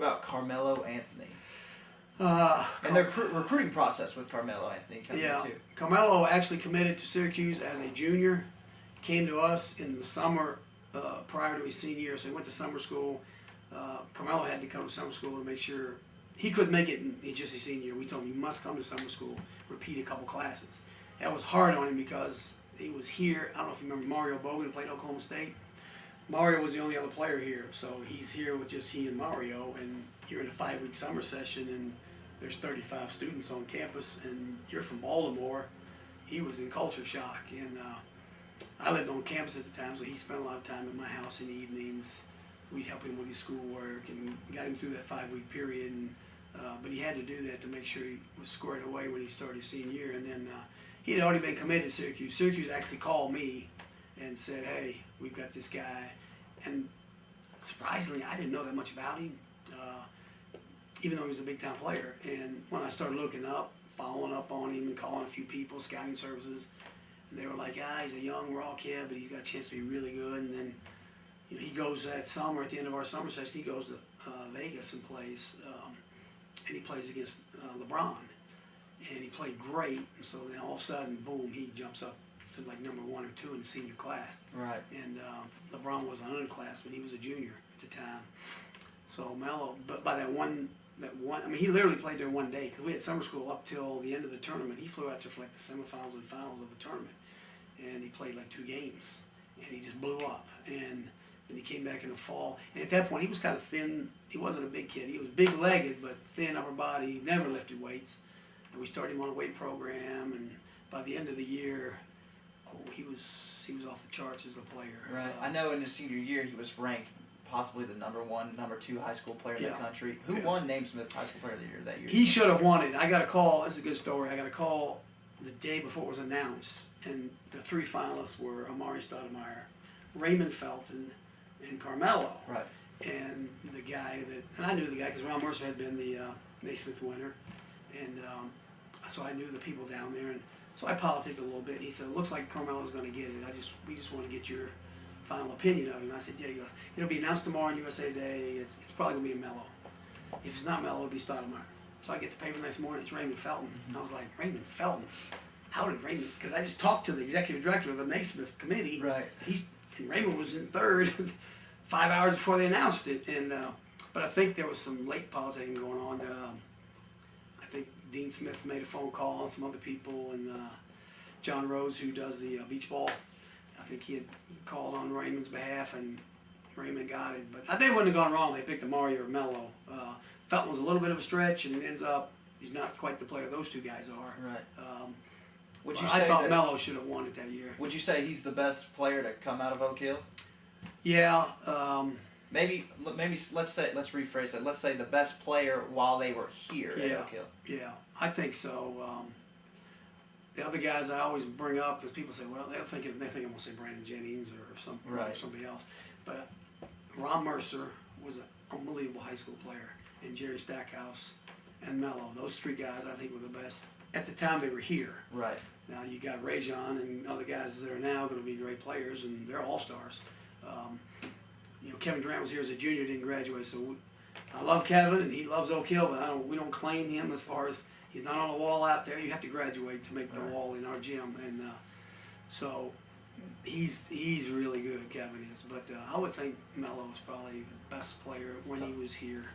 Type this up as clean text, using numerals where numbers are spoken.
about Carmelo Anthony? And their recruiting process with Carmelo Anthony coming in too. Carmelo actually committed to Syracuse as a junior. Came to us in the summer prior to his senior year, so he went to summer school. Carmelo had to come to summer school to make sure he couldn't make it in just his senior year. We told him, you must come to summer school, repeat a couple classes. That was hard on him because he was here. I don't know if you remember Mario Bogan, played Oklahoma State. Mario was the only other player here, so he's here with just he and Mario, and you're in a 5-week summer session, and there's 35 students on campus, and you're from Baltimore. He was in culture shock, and I lived on campus at the time, so he spent a lot of time at my house in the evenings. We'd help him with his schoolwork and got him through that 5-week period, and, but he had to do that to make sure he was squared away when he started his senior year, and then he had already been committed to Syracuse. Syracuse actually called me and said, hey, we've got this guy, and surprisingly, I didn't know that much about him, even though he was a big-time player. And when I started looking up, following up on him and calling a few people, scouting services, and they were like, he's a young, raw kid, but he's got a chance to be really good. And then, he goes that summer, at the end of our summer session, he goes to Vegas and plays, and he plays against LeBron. And he played great, and so then all of a sudden, boom, he jumps up to like number 1 or 2 in the senior class. Right. And LeBron was an underclassman. He was a junior at the time. So Melo, but by that one, I mean, he literally played there one day because we had summer school up till the end of the tournament. He flew out there for like the semifinals and finals of the tournament, and he played like 2 games, and he just blew up. And then he came back in the fall, and at that point he was kind of thin. He wasn't a big kid. He was big-legged but thin upper body. He never lifted weights, and we started him on a weight program. And by the end of the year, he was off the charts as a player. Right. I know in his senior year he was ranked possibly the number 1, number 2 high school player in the country. Who won Naismith High School Player of the Year that year? He should have won it. I got a call. This is a good story. I got a call the day before it was announced, and the 3 finalists were Amari Stoudemire, Raymond Felton, and Carmelo. Right. And the guy and I knew the guy because Ron Mercer had been the Naismith winner, and so I knew the people down there, and so I politicked a little bit. He said, "Looks like Carmelo's going to get it. We just want to get your final opinion of him." I said, "Yeah." He goes, "It'll be announced tomorrow on USA Today. It's probably going to be a Melo. If it's not Melo, it'll be Stoudemire." So I get the paper the next morning. It's Raymond Felton. And I was like, "Raymond Felton? How did Raymond?" Because I just talked to the executive director of the Naismith committee. Right. And Raymond was in third 5 hours before they announced it. And but I think there was some late politicking going on. I think Dean Smith made a phone call and some other people, and John Rose, who does the beach ball, I think he had called on Raymond's behalf, and Raymond got it. But I think it wouldn't have gone wrong if they picked Amari or Melo. Felton was a little bit of a stretch, and it ends up he's not quite the player those 2 guys are. Right. I thought Melo should have won it that year. Would you say he's the best player to come out of Oak Hill? Yeah. Maybe let's rephrase that. Let's say the best player while they were here at Oak Hill. Yeah, I think so. The other guys I always bring up because people say, well, they think I'm going to say Brandon Jennings or somebody else. But Ron Mercer was an unbelievable high school player, and Jerry Stackhouse and Melo. Those 3 guys I think were the best at the time they were here. Right. Now you got Rajon and other guys that are now going to be great players, and they're all stars. Kevin Durant was here as a junior, didn't graduate, so I love Kevin and he loves Oak Hill, but we don't claim him as far as he's not on the wall out there. You have to graduate to make the wall in our gym, and so he's really good. Kevin is, but I would think Melo was probably the best player when he was here.